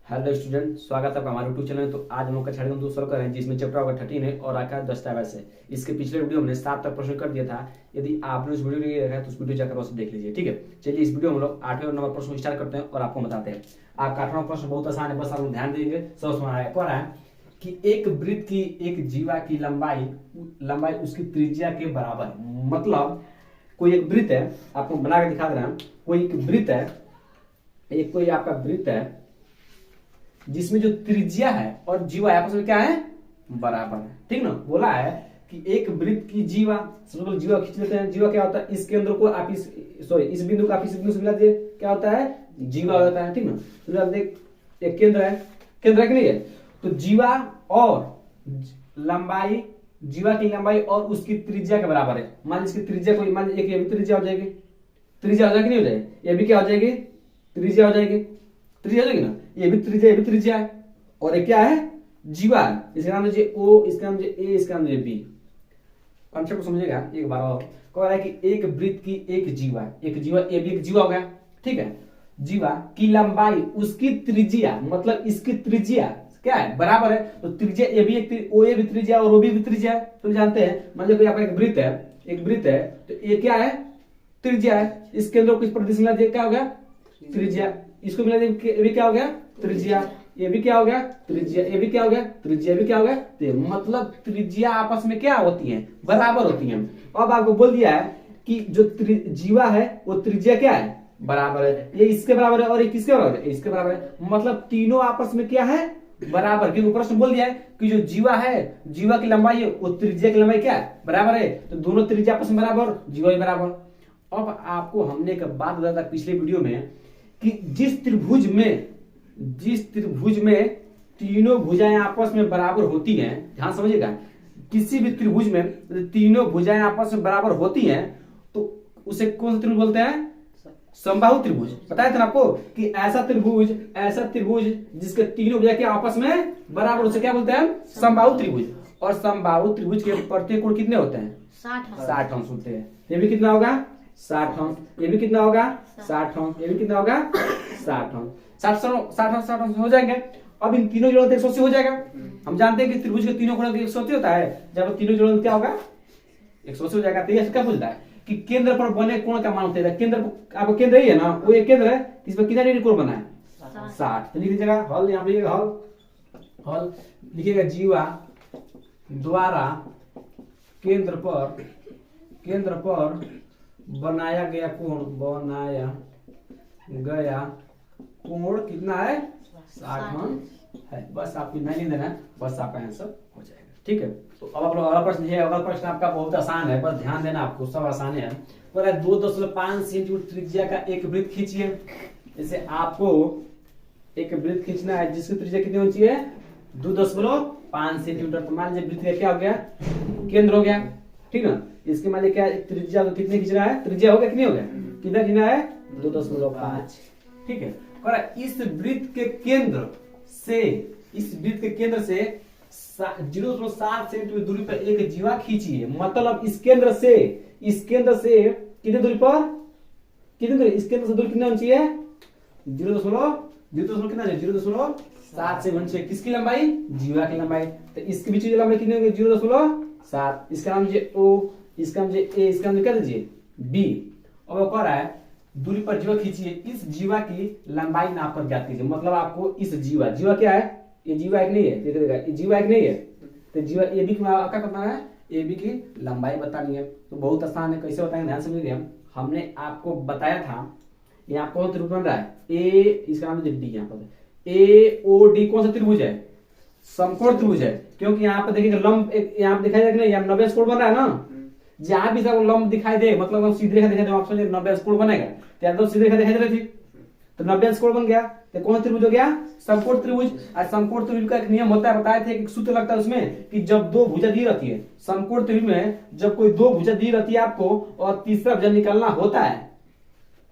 Hello student, स्वागत है आपका हमारे यूट्यूब चैनल में। तो आज हम लोग कक्षा नंबर 2 सॉल्व कर रहे हैं, जिसमें चैप्टर होगा 13 है और आका दस्तावेज है। इसके पिछले वीडियो में हमने 7 तक प्रश्न कर दिया था। यदि आपने उस वीडियो नहीं देखा है तो उस वीडियो जाकर बस देख लीजिए, ठीक है। चलिए इस वीडियो में हम लोग 8वें नंबर प्रश्न को स्टार्ट करते हैं और आपको बताते हैं। आपका 8वां प्रश्न बहुत आसान है, बस आप ध्यान देंगे सब समझ आएगा। कह रहा है कि एक वृत्त की एक जीवा की लंबाई उसकी त्रिज्या के बराबर है। मतलब कोई एक वृत्त है, आपको बना के दिखा दे रहा हूं। कोई एक वृत्त है, एक कोई आपका वृत्त है जिसमें जो त्रिज्या है और जीवा आपस में क्या है, बराबर है। ठीक ना। बोला है कि एक वृत्त की जीवा, सबसे पहले जीवा खींच लेते हैं। जीवा क्या होता है, इस केंद्र को आप इस बिंदु को आप इस बिंदु से मिला दिए, क्या होता है, जीवा हो जाता है। ठीक ना। तो देख, एक केंद्र है कि नहीं है, तो जीवा और लंबाई, जीवा की लंबाई और उसकी त्रिज्या के बराबर है। मान लीजिए इसकी त्रिज्या कोई, मान लीजिए ये भी त्रिज्या हो जाएगी, त्रिज्या हो जाएगी, नहीं हो जाएगी, ये भी क्या हो जाएगी, त्रिज्या हो जाएगी, त्रिज्या हो जाएगी ना। ये भी त्रिज्या है और ये क्या है, जीवा है। इसका नाम लीजिए ओ, इसका नाम लीजिए ए, इसका नाम लीजिए बी। कॉन्सेप्ट को समझिएगा एक बार और। कह रहा है कि एक वृत्त की एक जीवा ए भी एक जीवा हो गया, ठीक है। जीवा की लंबाई उसकी त्रिज्या, मतलब इसकी त्रिज्या क्या है, बराबर है। तो त्रिज्या ए भी एक, ओ ए भी त्रिज्या और ओ भी त्रिज्या है, तो जानते हैं। मान लीजिए आपका एक वृत्त है, तो ये क्या है, त्रिज्या है। इसके अंदर किस पर दिशा क्या हो गया, त्रिज्या। इसको मिला ये भी क्या हो गया, त्रिज्या। ये भी क्या हो गया, त्रिज्या। ये भी क्या हो गया, त्रिज्या। ये भी क्या हो गया, तो मतलब त्रिज्या आपस में क्या होती है, बराबर होती है। अब आपको बोल दिया है कि जो जीवा है वो त्रिज्या क्या है, बराबर है। ये इसके बराबर है और ये किसके बराबर है, इसके बराबर है। मतलब तीनों आपस में क्या है, बराबर। क्योंकि प्रश्न बोल दिया है कि जो जीवा है, जीवा की लंबाई है वो त्रिज्या की लंबाई क्या है, बराबर है। तो दोनों त्रिज्या आपस में बराबर, जीवा भी बराबर। अब आपको हमने एक बात बताया था पिछले वीडियो में कि जिस त्रिभुज में तीनों भुजाएं आपस में बराबर होती हैं, ध्यान समझिएगा, किसी भी त्रिभुज में तीनों भुजाएं आपस में बराबर होती हैं तो उसे कौन सा त्रिभुज बोलते हैं, समबाहु त्रिभुज। बताया था ना आपको कि ऐसा त्रिभुज जिसके तीनों भुजाएं के आपस में बराबर, उसे क्या बोलते हैं, समबाहु त्रिभुज। और समबाहु त्रिभुज के प्रत्येक कोण कितने होते हैं, 60 अंश होते हैं। ये भी कितना होगा, 60 अंश। ये भी कितना होगा, 60 अंश। ये भी कितना होगा, 60 अंश। 60 अंश हो जाएंगे। अब इन तीनों जोड़ों 180 हो जाएगा। हम जानते हैं कि त्रिभुज के तीनों कोणों 180 होता है। जब तीनों जोड़ों क्या होगा, 180 हो जाएगा। तो ये क्या बोलता है कि केंद्र पर बने कोण का मान होता है। केंद्र आपको केंद्र ही है ना, वो एक केंद्र है, इसमें कितना डिग्री कोण बना है, 60। तो लिख दीजिएगा हल, यहाँ पे हल लिखिएगा, जीवा द्वारा केंद्र पर बनाया गया कोण कितना है, 60 अंश है। बस आपको इतना नहीं देना है, बस आपका आंसर हो जाएगा, ठीक है। तो अब आप लोग अगला प्रश्न है। अगला प्रश्न आपका बहुत आसान है, बस ध्यान देना, आपको सब आसान है। पर 2.5 सेंटीमीटर त्रिज्या का एक वृत्त खींचिए। जैसे आपको एक वृत्त खींचना है जिसकी त्रिज्या कितनी होनी चाहिए, 2.5 सेंटीमीटर। तो मान लीजिए वृत्त का क्या हो गया, केंद्र हो गया, ठीक ना। इसके मान लीजिए क्या त्रिज्या कितने खींचना है, त्रिज्या हो गया कि नहीं हो गया, कितना खींचना है, 2.5, ठीक है। और इस वृत्त के केंद्र से 0.7 सेंटीमीटर दूरी पर एक जीवा खींचिए। मतलब इस केंद्र से कितने दूरी पर, इस केंद्र से दूरी कितना होनी चाहिए, 0.7 से होनी चाहिए। किसकी लंबाई, जीवा की लंबाई। तो इसके बीच की लंबाई कितनी होगी, 0.7। इसका नाम है ओ, इसका नाम है ए, इसका नाम क्या दीजिए, बी। अब वो कह रहा है दूरी पर जीवा खींचिए, इस जीवा की लंबाई नाप कर ज्ञात कीजिए। मतलब आपको इस जीवा क्या है, ये जीवा एक नहीं है, देखिएगा ये जीवा एक नहीं है, तो जीवा ए बी क्या करना है, ए बी की लंबाई बतानी है। तो बहुत आसान है, कैसे बताएंगे ध्यान समझिए। हमने आपको बताया था, यहाँ कौन त्रिभुज बन रहा है, ए, इसका नाम है डी। यहाँ पर ए ओ डी कौन सा त्रिभुज है, समकोण त्रिभुज है। क्योंकि यहाँ पर देखिए लंब यहाँ पे दिखाई दे, यहाँ 90 कोण बन रहा है ना। जहां भी सब लंब दिखाई दे, मतलब सीधे रेखा दिखाई दे, आप समझिए 90 कोण बनेगा। तो सीधे रेखा दिखाई दे रही थी, तो 90 कोण बन गया। तो कौन त्रिभुज हो गया, समकोण त्रिभुज। और समकोण त्रिभुज का एक नियम होता है, बताए थे, एक सूत्र लगता है उसमें कि जब दो भुजा दी रहती है, समकोण त्रिभुज में जब कोई दो भुजा दी रहती है आपको और तीसरा भुजा निकालना होता है,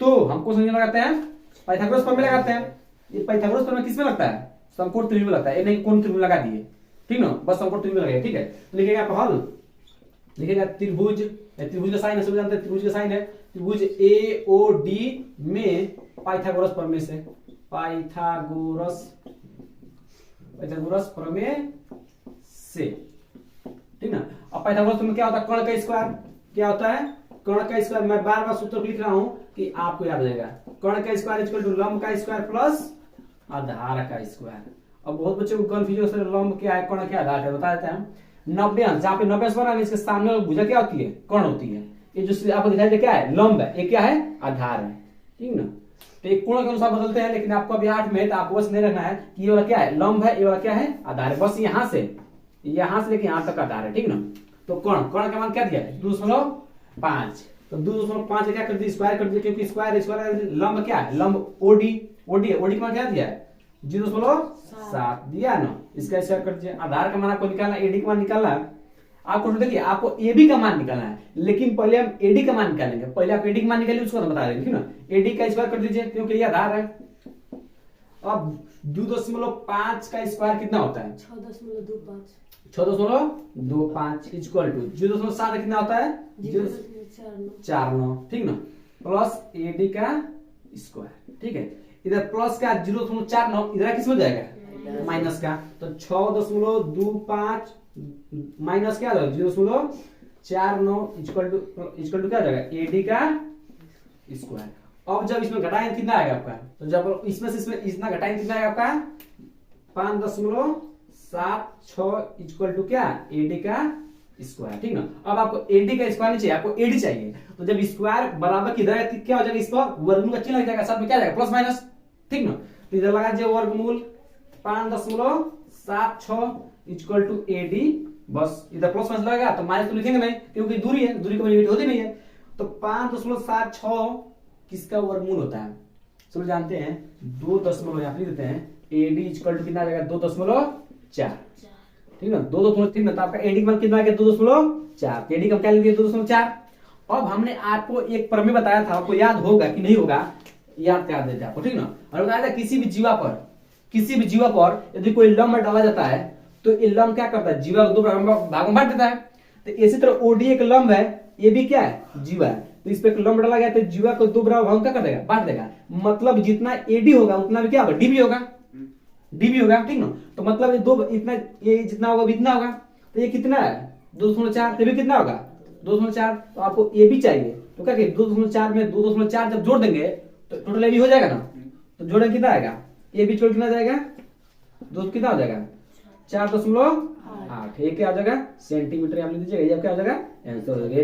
तो हमको समझ लगाते हैं, पाइथागोरस प्रमेय लगाते हैं। ये पाइथागोरस प्रमेय किसमें लगता है, समकोण त्रिभुज में लगता है। ये नहीं कोण त्रिभुज लगा दिए, ठीक ना, बस समकोण त्रिभुज लगेगा, ठीक है। तो लिखिएगा आप हल, लिखिएगा त्रिभुज का साइन है, सब जानते हैं त्रिभुज का साइन है। त्रिभुज ए ओ डी में पाइथागोरस प्रमेय से पाइथागोरस प्रमेय से, ठीक ना। अब पाइथागोरस में क्या होता है, कर्ण का स्क्वायर क्या होता है, कर्ण का स्क्वायर। मैं बार बार सूत्र लिख रहा हूं कि आपको याद रहेगा। कर्ण का स्क्वायर इक्वल टू लंब का स्क्वायर प्लस आधार का स्क्वायर। अब बहुत बच्चों को कंफ्यूजन है, लंब क्या है, कर्ण क्या है, आधार क्या, बता देते हैं। 90 अंश, जहां पे 90 अंश बना इसके सामने भुजा क्या होती है, कर्ण होती है। ये जो आपको दिखाई दे क्या है, लंब है, ये क्या है, आधार है, ठीक ना। तो एक कोण के अनुसार बदलते हैं, लेकिन आपको अभी 8 में तो आपको बस नहीं रखना है कि ये वाला क्या है, लंब है, ये वाला क्या है, आधार है। बस यहां से लेके यहां तक आधार है, ठीक ना। तो कर्ण का मान क्या दिया है, 2.5। तो 2.5 क्या कर दिया, स्क्वायर कर दिया, क्योंकि स्क्वायर लंब क्या है, लंब ओडी का मान क्या दिया है, 0.7 दिया ना। इसका स्क्वायर कर दिया। आधार का मान आपको निकालना, एडी का मान निकालना है आपको। देखिए आपको एबी का मान निकालना है, लेकिन पहले हम एडी का मान निकालेंगे। पहले आप एडी का मान निकालिए, उसको बता देंगे, ठीक ना। एडी का स्क्वायर कर दीजिए, क्योंकि ये आधार है। अब 2.5 का स्क्वायर कितना होता है, 6.25 इक्वल टू 0.7 कितना होता है, 0.49, ठीक ना। प्लस एडी का स्क्वायर, ठीक है। इधर प्लस का 0.49, इधर किस में जाएगा, माइनस का। तो 6.25 माइनस क्या 0.49 इक्वल टू क्या जाएगा, एडी का स्क्वायर। अब जब इसमें घटाएंगे कितना आएगा आपका, तो जब इसमें से इसमें इतना घटाएंगे कितना आएगा आपका, 5.76 इक्वल टू क्या, एडी का स्क्वायर, ठीक ना। अब आपको एडी का स्क्वायर नहीं चाहिए, आपको एडी चाहिए। तो जब स्क्वायर बराबर किधर है, क्या हो जाएगा, इस पर वर्गमूल का चिन्ह लग जाएगा, साथ में क्या जाएगा, प्लस माइनस, ठीक ना। तो इधर लगा दीजिए वर्गमूल 5.76 इक्वल टू एडी। बस इधर प्लस माइनस लगेगा तो माइनस तो लिखेंगे नहीं, क्योंकि दूरी है, दूरी को नेगेटिव होती नहीं है। तो 5.76 किसका वर्गमूल होता है, सब जानते हैं, 2 यहाँ लिख देते हैं। एडी इक्वल टू कितना आ जाएगा, 2.4, ठीक ना। 2.3 ना, तो आपका एडी का मान कितना आ गया, 2.4। एडी का क्या लिख दिया, 2.4। अब हमने आपको एक प्रमेय बताया था, आपको याद होगा कि नहीं होगा, याद कर देते आपको, ठीक ना। और बताया था किसी भी जीवा पर यदि कोई लंब डाला जाता है तो ये लंब क्या करता है, जीवा को 2 भागों में बांट देता है। तो इसी तरह ओडी एक लंब है, ये भी क्या है, जीवा है। तो इस पे एक लंब डाला गया तो जीवा को 2 भागों क्या कर देगा, बांट देगा। मतलब जितना एडी होगा उतना भी क्या होगा, डीबी होगा, ठीक ना। तो मतलब ये दो इतना, ये जितना होगा इतना होगा। तो ये कितना है, 2.4, ये भी कितना होगा, 2.4। तो आपको ए भी चाहिए, तो क्या 2.4 में 2.4 जब जोड़ देंगे तो टोटल ए भी हो जाएगा ना। तो जोड़ेंगे कितना आएगा, ए भी जोड़ कितना जाएगा, 2 कितना हो जाएगा, 4.8। ये क्या आ जाएगा, सेंटीमीटर आप लिख दीजिएगा, ये क्या हो जाएगा, आंसर हो जाएगा। ये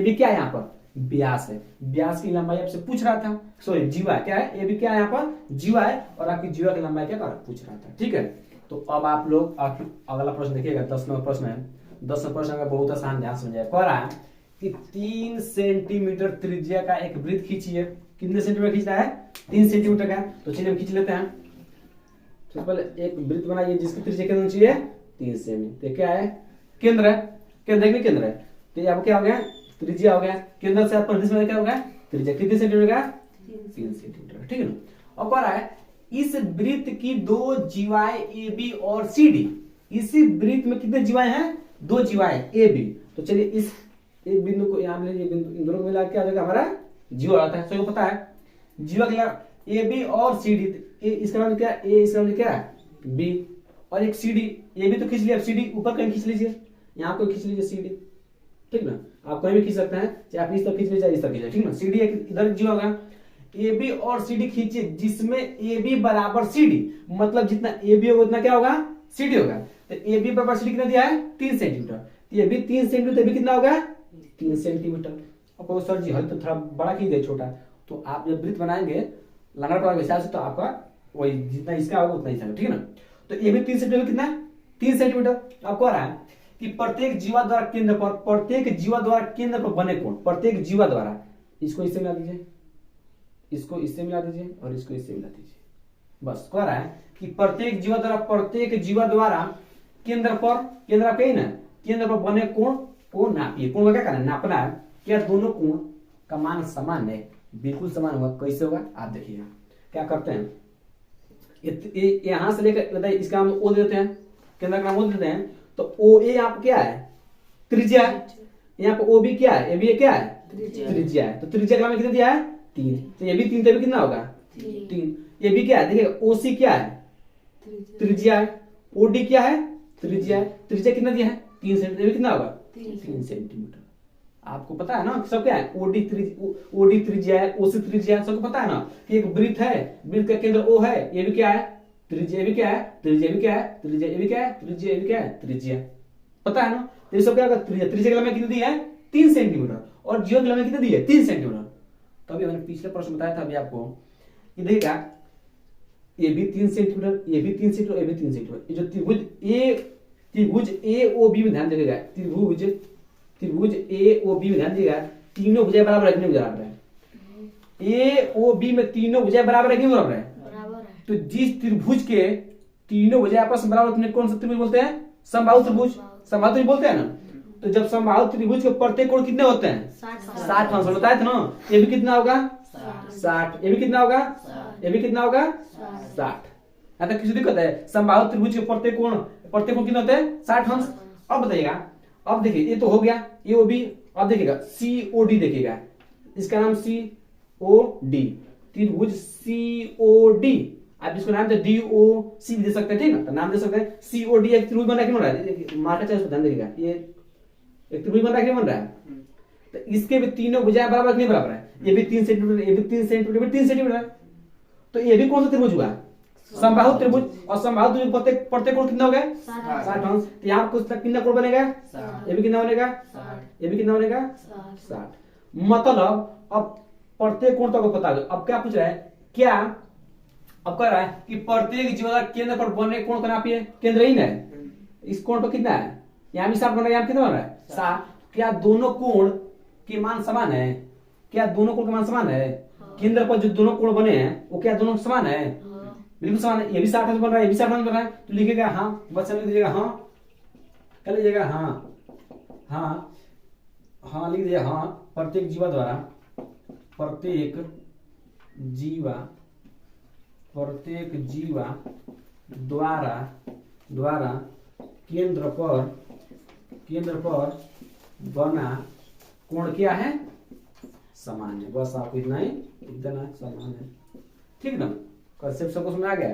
भी क्या है, यहाँ पर व्यास है, व्यास की लंबाई आपसे पूछ रहा था, सॉरी जीवा क्या है, ये भी क्या है, यहाँ पर जीवा है, और आपकी जीवा की लंबाई क्या पूछ रहा था, ठीक है। तो अब आप लोग अगला प्रश्न देखिएगा, 10 नंबर प्रश्न है। 10 नंबर प्रश्न का बहुत आसान, ध्यान समझिए। कह रहा है कि 3 सेंटीमीटर त्रिज्या का एक वृत्त खींचिए। कितने सेंटीमीटर खींचना है, 3 सेंटीमीटर का। तो चलिए हम खींच लेते हैं। तो पहले एक वृत्त बनाइए जिसकी त्रिज्या कितनी चाहिए, 3 सेमी। तो क्या है, केंद्र है, केंद्र है। तो ये आपको क्या हो गया, त्रिज्या हो गया। केंद्र से आपका क्या हो गया, त्रिज्या कितने सेंटीमीटर का, 3 सेंटीमीटर, ठीक है ना। अब कह रहा है इस वृत्त की 2 जीवाएं ए बी और सी डी। इसी वृत्त में कितने जीवाएं हैं, 2 जीवाएं ए बी। तो चलिए इस एक बिंदु को यहां लीजिए, इन दोनों को मिला क्या हो जाएगा, हमारा जीवा आता है, सबको पता है। जीवा के ए बी और सी डी, इसका नाम क्या, ए इसका नाम क्या है, बी, और एक सी डी। ए बी तो खींच लिया, सी डी ऊपर कहीं खींच लीजिए, यहाँ को खींच लीजिए सी डी, ठीक ना। आप कहीं भी खींच सकते हैं, चाहे आप इस तरफ खींच लीजिए, इस तरफ खींचिए, ठीक ना। सी डी इधर जीवा होगा, ए बी और सी डी खींचिए जिसमें ए बी बराबर सी डी। मतलब जितना ए बी होगा उतना क्या होगा, सी डी होगा। तो ए बी बराबर सी डी कितना दिया है, 3 सेंटीमीटर। ये भी 3 सेंटीमीटर, ये भी कितना होगा, 3 सेंटीमीटर। अब सर जी हल तो थोड़ा बड़ा की दे, छोटा। तो आप जब वृत्त बनाएंगे लंगड़ा पड़ा हिसाब से, तो आपका वही जितना इसका होगा उतना ही होगा, ठीक है ना। तो ये भी 3 सेंटीमीटर, कितना 3 सेंटीमीटर। आपको आ रहा है कि प्रत्येक जीवा द्वारा केंद्र पर बने कोण, प्रत्येक जीवा द्वारा, इसको इससे मिला दीजिए, इसको इससे मिला दीजिए, और इसको इससे मिला दीजिए। बस कह रहा है कि प्रत्येक जीवा द्वारा केंद्र पर बने कोण को नापिए। कोण का क्या करना है, नापना है। क्या दोनों कोण का मान समान है, बिल्कुल समान होगा। कैसे होगा आप देखिएगा। क्या करते हैं, यहां से लेकर इसका हम ओ देते हैं, केंद्र का नाम ओ देते हैं। तो ओ ए यहाँ पे क्या है, त्रिज्या है। यहाँ पे ओ भी क्या है, ए भी क्या है, त्रिज्या है। तो त्रिज्या का नाम कितना दिया है, 3। तो ये भी 3, तो भी कितना होगा, 3। ये भी क्या है, देखिए ओ सी क्या है, त्रिज्या है। ओडी क्या है, त्रिज्या है। त्रिज्या कितना दिया है, 3 सेंटीमीटर। कितना होगा, 3 सेंटीमीटर। आपको पता है ना सब क्या है, ओडी त्रिज्या है, ओसी त्रिज्या है, सबको पता है ना कि एक वृत्त है, वृत्त का केंद्र ओ है, ये भी क्या है, त्रिज्या। ये भी क्या है, त्रिज्या। भी क्या है, त्रिज्या। ये भी क्या है, त्रिज्या। ये भी क्या है, त्रिज्या। पता है ना, तो ये सब क्या होगा, त्रिज्या। त्रिज्या की लंबाई कितनी दी है, 3 सेंटीमीटर, और जीवा की लंबाई कितनी दी है, 3 सेंटीमीटर। तभी मैंने पिछले प्रश्न बताया था अभी आपको, ये देखिएगा, ये भी 3 सेंटीमीटर, ये भी 3 सेंटीमीटर, ये भी 3 सेंटीमीटर। ये जो त्रिभुज ए ओ बी में ध्यान देगा, त्रिभुज ए ओ बी में ध्यान देगा, तीनों भुजाएं बराबर है कि नहीं बराबर है, ए ओ बी में तीनों भुजाएं बराबर है कि नहीं बराबर है, तो जिस त्रिभुज के तीनों भुजाएं आपस में बराबर होते हैं कौन सा त्रिभुज बोलते हैं, समबाहु त्रिभुज। समबाहु त्रिभुज बोलते हैं ना। तो जब समबाहु त्रिभुज के प्रत्येक कोण कितने होते हैं, 60 अंश। बताया था ना, ये भी कितना होगा, 60। ये भी कितना होगा, ये भी कितना होगा, 60। यहाँ तक किसी दिक्कत है, समबाहु त्रिभुज के प्रत्येक कोण कितने होते हैं, 60 अंश। अब बताइएगा, अब देखिए ये तो हो गया ये ओ बी। अब देखिएगा सी ओ डी, देखिएगा इसका नाम सी ओ डी, त्रिभुज सी ओ डी। आप इसको नाम डी ओ सी भी दे सकते हैं, ठीक है, तो नाम दे सकते हैं। सी ओ डी एक त्रिभुज बन रहा है कि नहीं बन रहा है, मार्का चाहे ध्यान देखिएगा, ये एक त्रिभुज बन रहा है कि नहीं बन रहा है, तो इसके भी तीनों भुजाएं बराबर नहीं बराबर है, ये भी 3 सेंटीमीटर, ये भी 3 सेंटीमीटर, ये भी 3 सेंटीमीटर है, तो ये भी कौन सा त्रिभुज हुआ, समबाहु त्रिभुज। और समबाहु त्रिभुज प्रत्येक कोण कितना हो गया, 60 अंश। तो यहाँ कुछ तक कितना कोण बनेगा, ये भी कितना बनेगा, ये भी कितना बनेगा, 60। मतलब अब प्रत्येक कोण तो पता है। अब क्या पूछ रहा है, क्या अब कह रहा है कि प्रत्येक जीवा केंद्र पर बने कोण का नापिए, केंद्रहीन है, इस कोण पर कितना है, यहाँ भी 60 बन रहा है, यहाँ कितना बन रहा है, 60। क्या दोनों कोण के मान समान है, क्या दोनों कोण के मान समान है, केंद्र पर जो दोनों कोण बने हैं वो क्या दोनों समान है, बिल्कुल समान है। ये भी 60 अंश बन रहा है, ये भी 60 अंश बन रहा है, तो लिखिएगा हाँ, बस लिख दीजिएगा हाँ, क्या लीजिएगा, हाँ हाँ हाँ लिख दीजिएगा हाँ। प्रत्येक जीवा द्वारा केंद्र पर बना कोण क्या है, समान है। बस आपको इतना ही समान है, ठीक ना, कंसेप्ट सबको समझ आ गया।